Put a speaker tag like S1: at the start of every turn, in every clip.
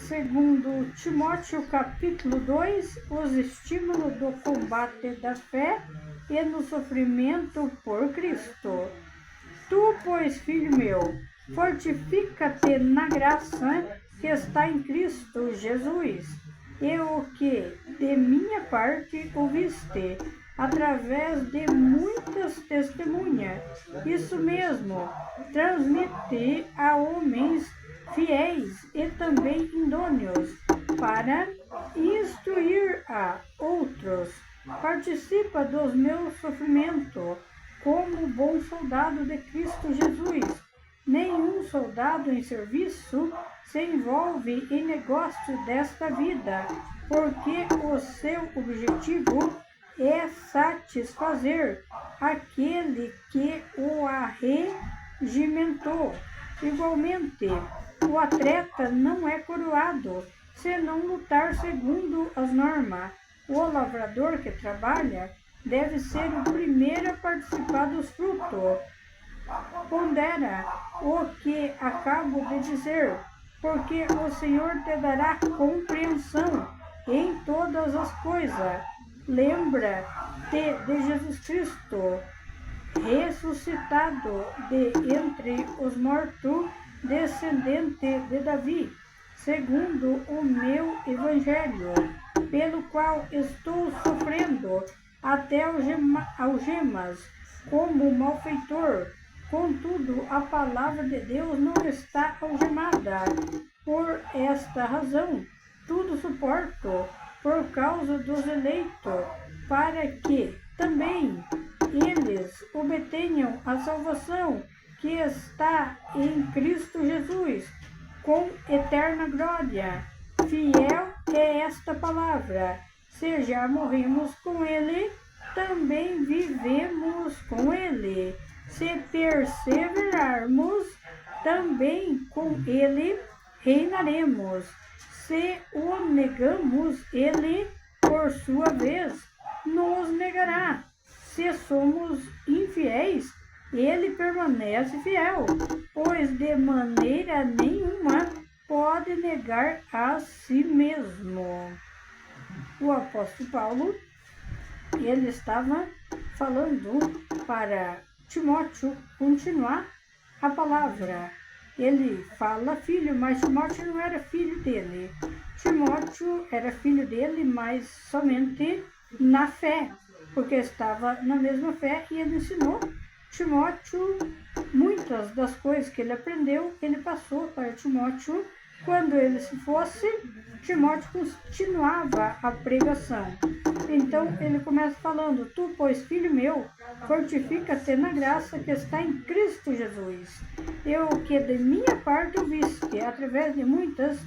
S1: Segundo Timóteo capítulo 2, os estímulos do combate da fé e no sofrimento por Cristo. Tu, pois, filho meu, fortifica-te na graça que está em Cristo Jesus, e o que de minha parte ouviste, através de muitas testemunhas. Isso mesmo, transmite a homens fiéis e também idôneos, para instruir a outros. Participa dos meus sofrimentos, como bom soldado de Cristo Jesus. Nenhum soldado em serviço se envolve em negócio desta vida, porque o seu objetivo é satisfazer aquele que o arregimentou. Igualmente, o atleta não é coroado se não lutar segundo as normas. O lavrador que trabalha deve ser o primeiro a participar dos frutos. Pondera o que acabo de dizer, porque o Senhor te dará compreensão em todas as coisas. Lembra-te de Jesus Cristo, ressuscitado de entre os mortos, descendente de Davi, segundo o meu evangelho, pelo qual estou sofrendo até algemas, como malfeitor. Contudo, a palavra de Deus não está algemada. Por esta razão, tudo suporto por causa dos eleitos, para que também eles obtenham a salvação que está em Cristo Jesus, com eterna glória. Fiel é esta palavra. Se já morremos com ele, também vivemos com ele. Se perseverarmos, também com ele reinaremos. Se o negamos, ele, por sua vez, nos negará. Se somos infiéis, ele permanece fiel, pois de maneira nenhuma pode negar a si mesmo. O apóstolo Paulo, ele estava falando para Timóteo continuar a palavra. Ele fala filho, mas Timóteo não era filho dele. Timóteo era filho dele, mas somente na fé, porque estava na mesma fé, e ele ensinou Timóteo muitas das coisas que ele aprendeu, ele passou para Timóteo. Quando ele se fosse, Timóteo continuava a pregação. Então ele começa falando: tu, pois, filho meu, fortifica-te na graça que está em Cristo Jesus. Eu que de minha parte ouviste, através de muitas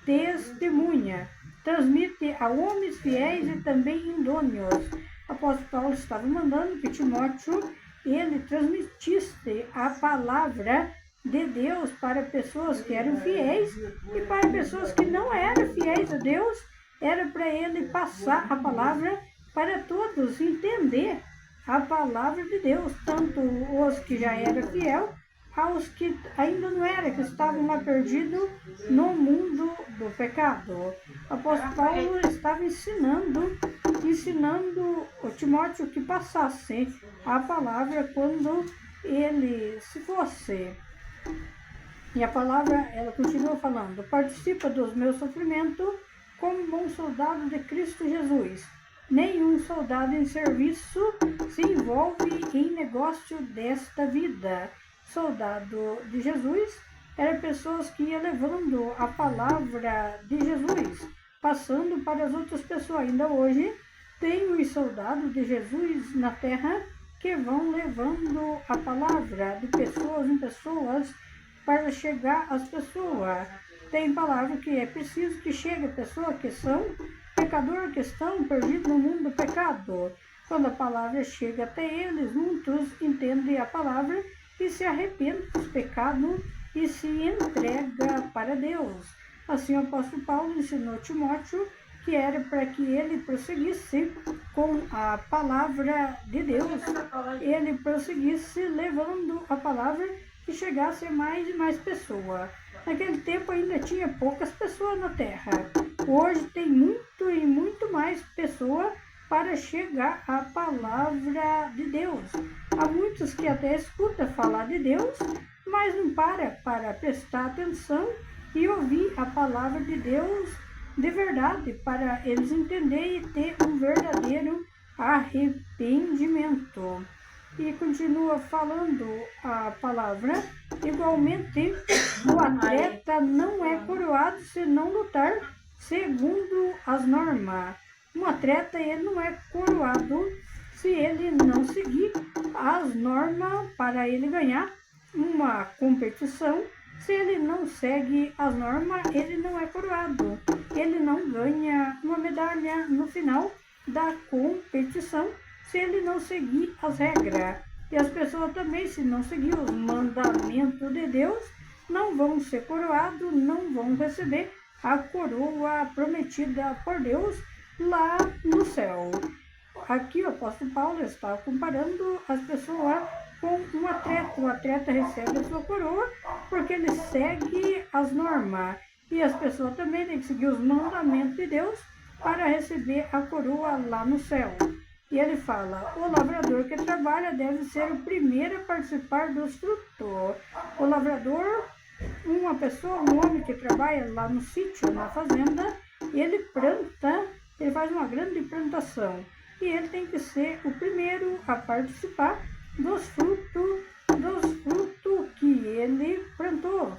S1: testemunhas, transmite a homens fiéis e também idôneos. O apóstolo Paulo estava mandando que Timóteo ele transmitisse a palavra de Deus para pessoas que eram fiéis e para pessoas que não eram fiéis a Deus. Era para ele passar a palavra para todos, entender a palavra de Deus, tanto os que já eram fiéis, aos que ainda não eram, que estavam lá perdidos no mundo do pecado. O apóstolo Paulo estava ensinando o Timóteo que passasse a palavra quando ele se fosse. E a palavra, ela continua falando: participa dos meus sofrimentos como bom soldado de Cristo Jesus. Nenhum soldado em serviço se envolve em negócio desta vida. Soldado de Jesus eram pessoas que iam levando a palavra de Jesus, passando para as outras pessoas. Ainda hoje tem os soldados de Jesus na terra que vão levando a palavra de pessoas em pessoas para chegar às pessoas. Tem palavra que é preciso que chegue a pessoas que são pecadores, que estão perdidos no mundo do pecado. Quando a palavra chega até eles, muitos entendem a palavra e se arrependem dos pecados e se entrega para Deus. Assim o apóstolo Paulo ensinou Timóteo que era para que ele prosseguisse com a palavra de Deus, ele prosseguisse levando a palavra e chegasse a mais e mais pessoas. Naquele tempo ainda tinha poucas pessoas na terra. Hoje tem muito e muito mais pessoas para chegar à palavra de Deus. Há muitos que até escutam falar de Deus, mas não para prestar atenção e ouvir a palavra de Deus de verdade, para eles entenderem e ter um verdadeiro arrependimento. E continua falando a palavra, igualmente o atleta não é coroado se não lutar segundo as normas. Um atleta ele não é coroado se ele não seguir as normas para ele ganhar uma competição. Se ele não segue as normas, ele não é coroado. Ele não ganha uma medalha no final da competição se ele não seguir as regras. E as pessoas também, se não seguir os mandamentos de Deus, não vão ser coroados, não vão receber a coroa prometida por Deus lá no céu. Aqui o apóstolo Paulo está comparando as pessoas com um atleta. O atleta recebe a sua coroa porque ele segue as normas. E as pessoas também têm que seguir os mandamentos de Deus para receber a coroa lá no céu. E ele fala, o lavrador que trabalha deve ser o primeiro a participar dos frutos. O lavrador, uma pessoa, um homem que trabalha lá no sítio, na fazenda, ele planta, ele faz uma grande plantação. E ele tem que ser o primeiro a participar dos frutos que ele plantou,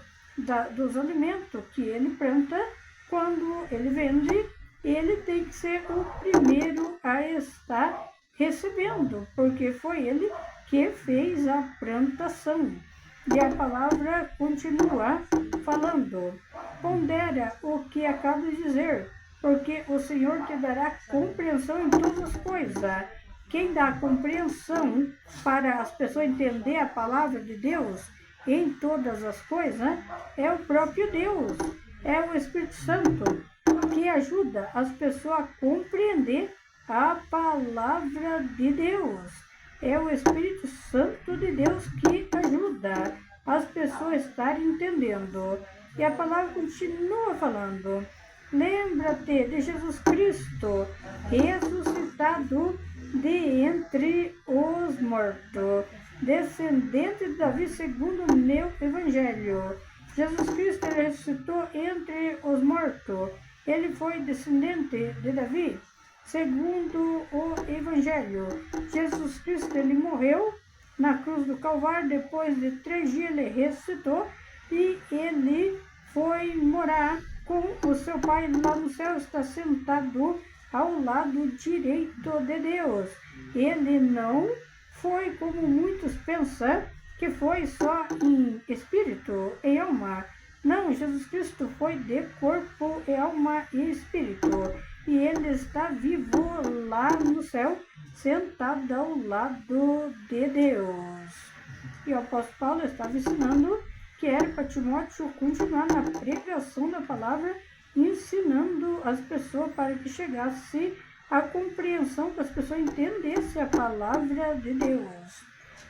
S1: dos alimentos que ele planta. Quando ele vende, ele tem que ser o primeiro a estar recebendo, porque foi ele que fez a plantação. E a palavra continua falando, pondera o que acabo de dizer, porque o Senhor te dará compreensão em todas as coisas. Quem dá compreensão para as pessoas entender a palavra de Deus em todas as coisas é o próprio Deus, é o Espírito Santo, que ajuda as pessoas a compreender a palavra de Deus. É o Espírito Santo de Deus que ajuda as pessoas a estarem entendendo. E a palavra continua falando, lembra-te de Jesus Cristo, ressuscitado de entre os mortos, descendente de Davi segundo o meu evangelho. Jesus Cristo ele ressuscitou entre os mortos. Ele foi descendente de Davi, segundo o Evangelho. Jesus Cristo ele morreu na cruz do Calvário, depois de 3 dias ele ressuscitou e ele foi morar com o seu Pai lá no céu, está sentado ao lado direito de Deus. Ele não foi como muitos pensam, que foi só em espírito, em alma. Não, Jesus Cristo foi de corpo, alma e espírito. E ele está vivo lá no céu, sentado ao lado de Deus. E o apóstolo Paulo estava ensinando que era para Timóteo continuar na pregação da palavra, ensinando as pessoas para que chegasse a compreensão, que as pessoas entendessem a palavra de Deus.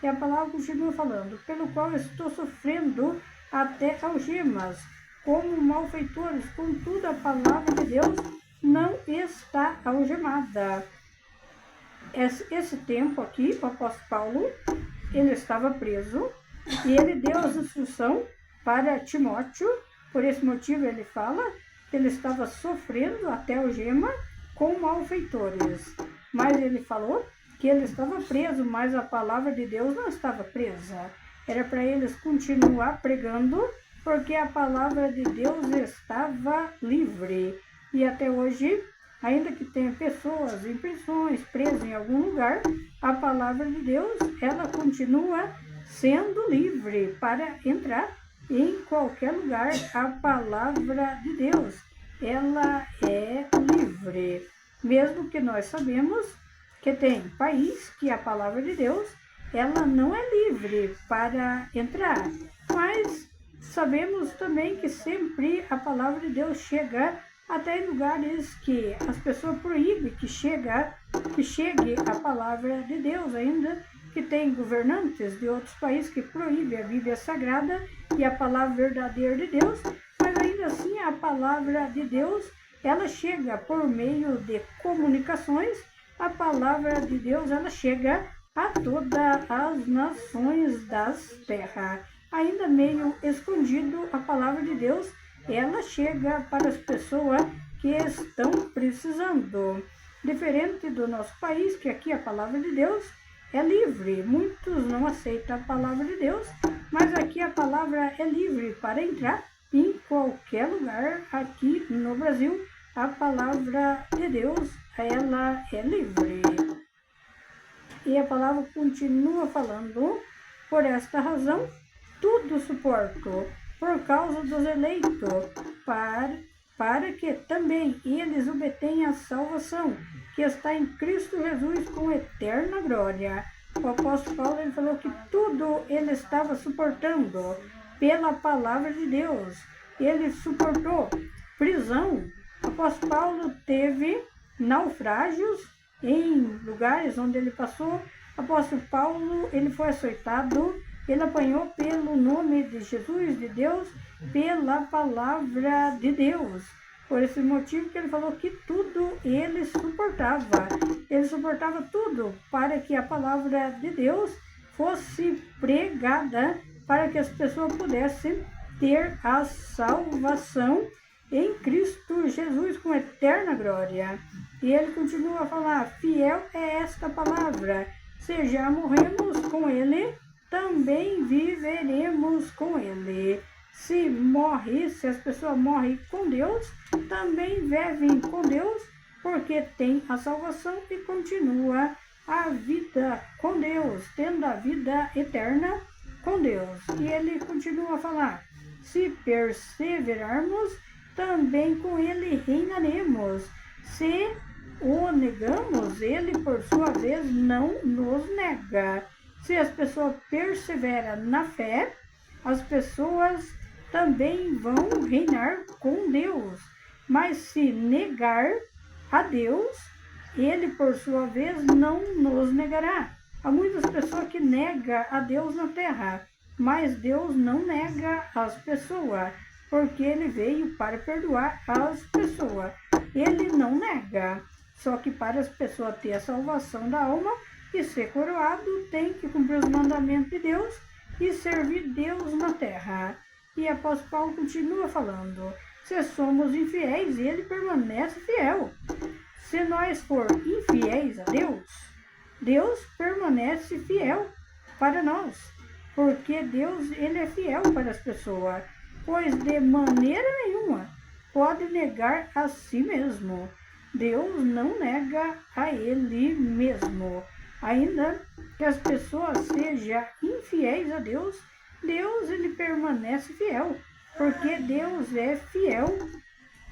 S1: E a palavra continua falando, pelo qual estou sofrendo até algemas, como malfeitores, contudo a palavra de Deus não está algemada. Esse tempo aqui, o apóstolo Paulo, ele estava preso e ele deu as instruções para Timóteo. Por esse motivo ele fala que ele estava sofrendo até algema com malfeitores. Mas ele falou que ele estava preso, mas a palavra de Deus não estava presa. Era para eles continuar pregando, porque a palavra de Deus estava livre. E até hoje, ainda que tenha pessoas em prisões, presas em algum lugar, a palavra de Deus, ela continua sendo livre para entrar em qualquer lugar. A palavra de Deus, ela é livre. Mesmo que nós sabemos que tem país que a palavra de Deus, ela não é livre para entrar. Mas sabemos também que sempre a palavra de Deus chega até em lugares que as pessoas proíbem que chegue a palavra de Deus ainda, que tem governantes de outros países que proíbem a Bíblia Sagrada e a palavra verdadeira de Deus, mas ainda assim a palavra de Deus, ela chega por meio de comunicações, a palavra de Deus, ela chega a todas as nações das terras. Ainda meio escondido, a palavra de Deus, ela chega para as pessoas que estão precisando. Diferente do nosso país, que aqui a palavra de Deus é livre. Muitos não aceitam a palavra de Deus, mas aqui a palavra é livre para entrar em qualquer lugar aqui no Brasil. A palavra de Deus, ela é livre. E a palavra continua falando, por esta razão, tudo suporto, por causa dos eleitos, para que também eles obtenham a salvação, que está em Cristo Jesus com eterna glória. O apóstolo Paulo, ele falou que tudo ele estava suportando pela palavra de Deus. Ele suportou prisão. O apóstolo Paulo teve naufrágios em lugares onde ele passou. O apóstolo Paulo, ele foi açoitado, ele apanhou pelo nome de Jesus, de Deus, pela palavra de Deus. Por esse motivo que ele falou que tudo ele suportava. Ele suportava tudo para que a palavra de Deus fosse pregada, para que as pessoas pudessem ter a salvação em Cristo Jesus com eterna glória. E ele continua a falar, fiel é esta palavra, se já morremos com ele, também viveremos com ele. Se as pessoas morrem com Deus, também vivem com Deus, porque tem a salvação e continua a vida com Deus, tendo a vida eterna com Deus. E ele continua a falar, se perseverarmos, também com ele reinaremos. Se o negamos, ele por sua vez não nos nega. Se as pessoas perseveram na fé, as pessoas também vão reinar com Deus. Mas se negar a Deus, ele por sua vez não nos negará. Há muitas pessoas que negam a Deus na terra, mas Deus não nega as pessoas, porque ele veio para perdoar as pessoas. Ele não nega, só que para as pessoas ter a salvação da alma e ser coroado, tem que cumprir os mandamentos de Deus e servir Deus na terra. E apóstolo Paulo continua falando, se somos infiéis, ele permanece fiel. Se nós for infiéis a Deus, Deus permanece fiel para nós, porque Deus, ele é fiel para as pessoas, pois de maneira nenhuma pode negar a si mesmo. Deus não nega a ele mesmo. Ainda que as pessoas sejam infiéis a Deus, Deus, ele permanece fiel, porque Deus é fiel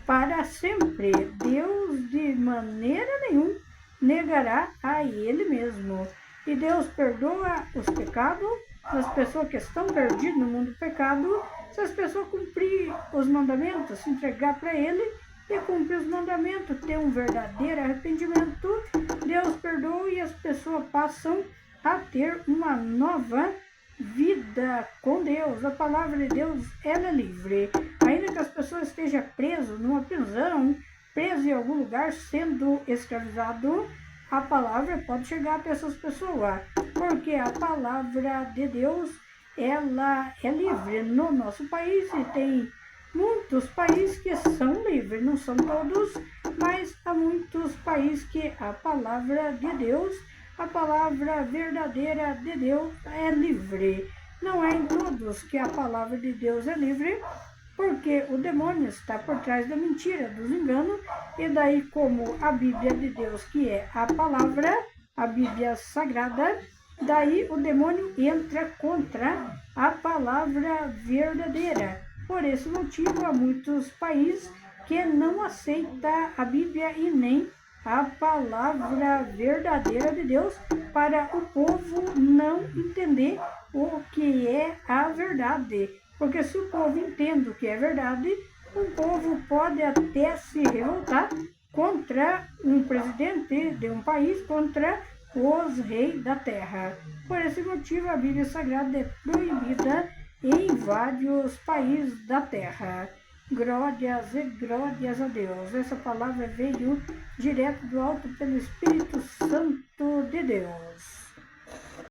S1: para sempre. Deus de maneira nenhuma negará a ele mesmo. E Deus perdoa os pecados das pessoas que estão perdidas no mundo do pecado, se as pessoas cumprirem os mandamentos, se entregar para ele e cumprir os mandamentos, ter um verdadeiro arrependimento, Deus perdoa e as pessoas passam a ter uma nova vida com Deus. A palavra de Deus, ela é livre. Ainda que as pessoas estejam presas numa prisão, presas em algum lugar, sendo escravizado, a palavra pode chegar até essas pessoas, porque a palavra de Deus, ela é livre no nosso país, e tem muitos países que são livres, não são todos, mas há muitos países que a palavra de Deus, a palavra verdadeira de Deus é livre. Não é em todos que a palavra de Deus é livre, porque o demônio está por trás da mentira, dos enganos, e daí como a Bíblia de Deus, que é a palavra, a Bíblia Sagrada, daí o demônio entra contra a palavra verdadeira. Por esse motivo, há muitos países que não aceitam a Bíblia e nem a palavra verdadeira de Deus, para o povo não entender o que é a verdade. Porque se o povo entende o que é verdade, o povo pode até se revoltar contra um presidente de um país, contra os reis da terra. Por esse motivo, a Bíblia Sagrada é proibida em vários países da terra. Glórias e glórias a Deus. Essa palavra veio direto do alto pelo Espírito Santo de Deus.